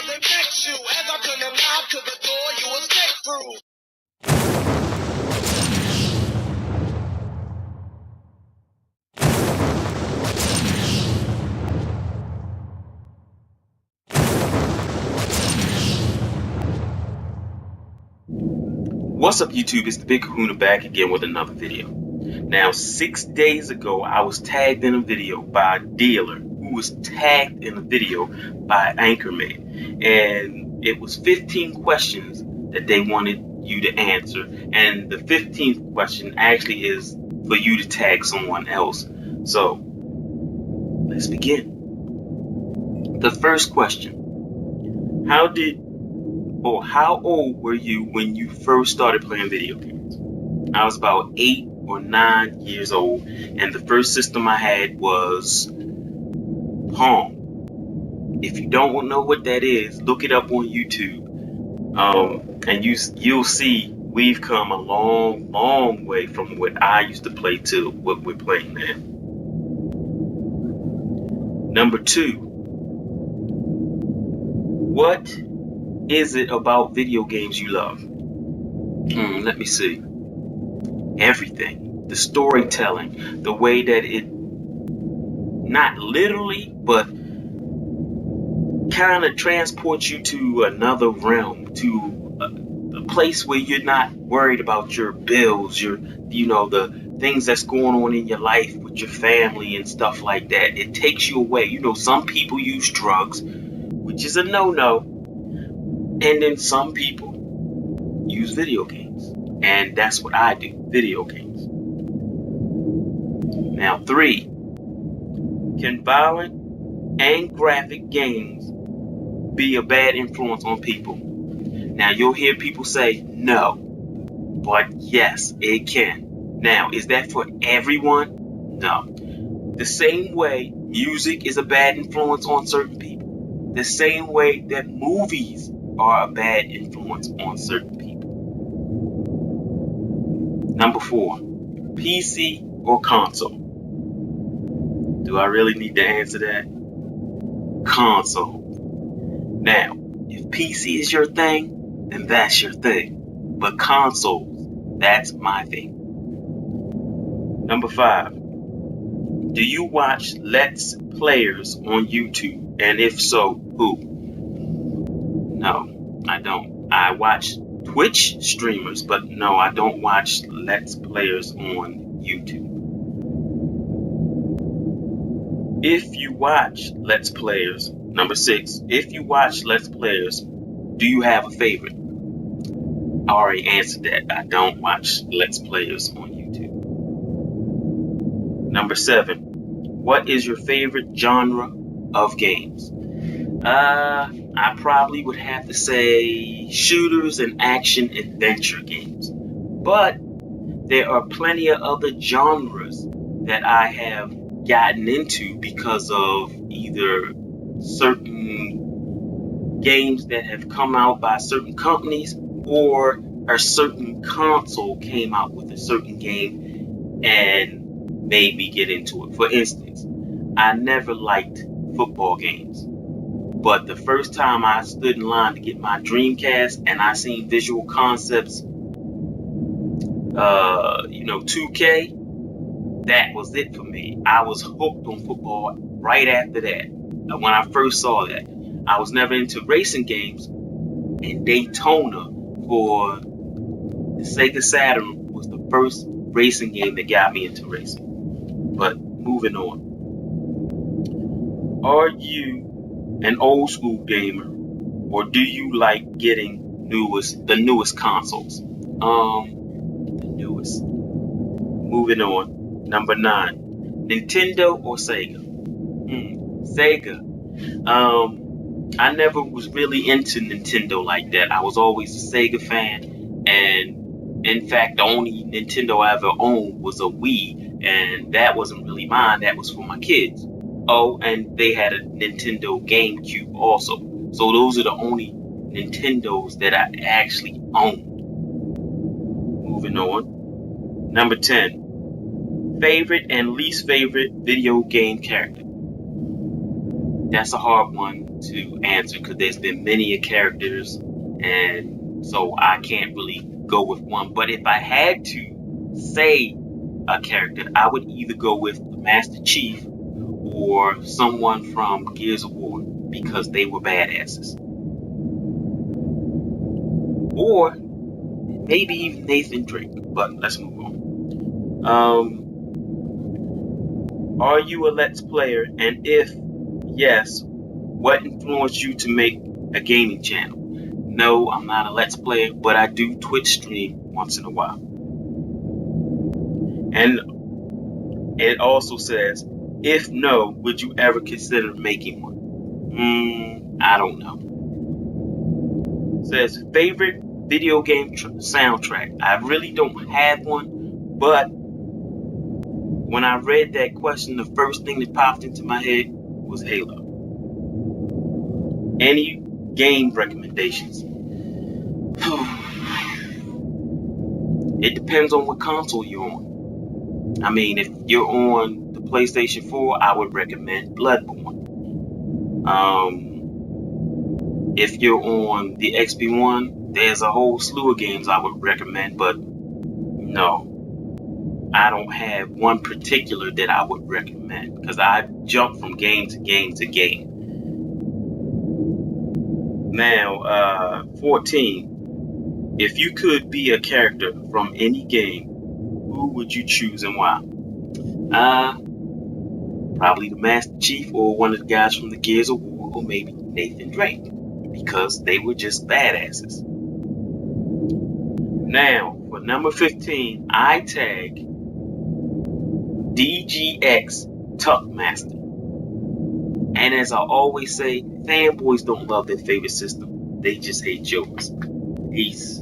it vex you as I turn the knob to the door you escape through. What's up, YouTube? It's the Big Kahuna back again with another video. Now, 6 days ago, I was tagged in a video by a dealer who was tagged in a video by Anchorman. And it was 15 questions that they wanted you to answer. And the 15th question actually is for you to tag someone else. So, let's begin. The first question. How old were you when you first started playing video games? I was about 8 or 9 years old, and the first system I had was Pong. If you don't know what that is, look it up on YouTube, and you'll see we've come a long way from what I used to play to what we're playing now. Number 2, what is it about video games you love? Let me see. Everything. The storytelling. The way that it, not literally, but kind of transports you to another realm, to a place where you're not worried about your bills, the things that's going on in your life with your family and stuff like that. It takes you away. Some people use drugs, which is a no-no. And then some people use video games. And that's what I do, video games. Now, 3, can violent and graphic games be a bad influence on people? Now, you'll hear people say no, but yes, it can. Now, is that for everyone? No. The same way music is a bad influence on certain people, the same way that movies are a bad influence on certain people. Number 4, PC or console? Do I really need to answer that? Console. Now, if PC is your thing, then that's your thing. But consoles, that's my thing. Number 5, do you watch Let's Players on YouTube? And if so, who? No, I don't. I watch Twitch streamers, but no, I don't watch Let's Players on YouTube. If you watch Let's Players, number 6, if you watch Let's Players, do you have a favorite? I already answered that. I don't watch Let's Players on YouTube. Number 7, what is your favorite genre of games? I probably would have to say shooters and action adventure games. But there are plenty of other genres that I have gotten into because of either certain games that have come out by certain companies, or a certain console came out with a certain game and made me get into it. For instance, I never liked football games. But the first time I stood in line to get my Dreamcast and I seen Visual Concepts, 2K, that was it for me. I was hooked on football right after that. When I first saw that, I was never into racing games, and Daytona for the Sega Saturn was the first racing game that got me into racing. But moving on. Are you an old school gamer, or do you like getting the newest consoles? The newest. Moving on. Number 9, Nintendo or Sega? Sega. I never was really into Nintendo like that. I was always a Sega fan, and in fact, the only Nintendo I ever owned was a Wii, and that wasn't really mine. That was for my kids. Oh, and they had a Nintendo GameCube also. So those are the only Nintendos that I actually owned. Moving on. Number 10. Favorite and least favorite video game character? That's a hard one to answer because there's been many characters, and so I can't really go with one. But if I had to say a character, I would either go with the Master Chief or someone from Gears of War because they were badasses. Or maybe even Nathan Drake, but let's move on. Are you a Let's Player? And if yes, what influenced you to make a gaming channel? No, I'm not a Let's Player, but I do Twitch stream once in a while. And it also says, if no, would you ever consider making one? I don't know. It says, favorite video game soundtrack. I really don't have one, but when I read that question, the first thing that popped into my head was Halo. Any game recommendations? It depends on what console you're on. I mean, if you're on the PlayStation 4, I would recommend Bloodborne. If you're on the XP1, there's a whole slew of games I would recommend, but no, I don't have one particular that I would recommend because I jump from game to game to game. Now, 14. If you could be a character from any game, who would you choose and why? Probably the Master Chief or one of the guys from the Gears of War, or maybe Nathan Drake, because they were just badasses. Now, for number 15, I tag DGX Tuckmaster. And as I always say, fanboys don't love their favorite system. They just hate jokes. Peace.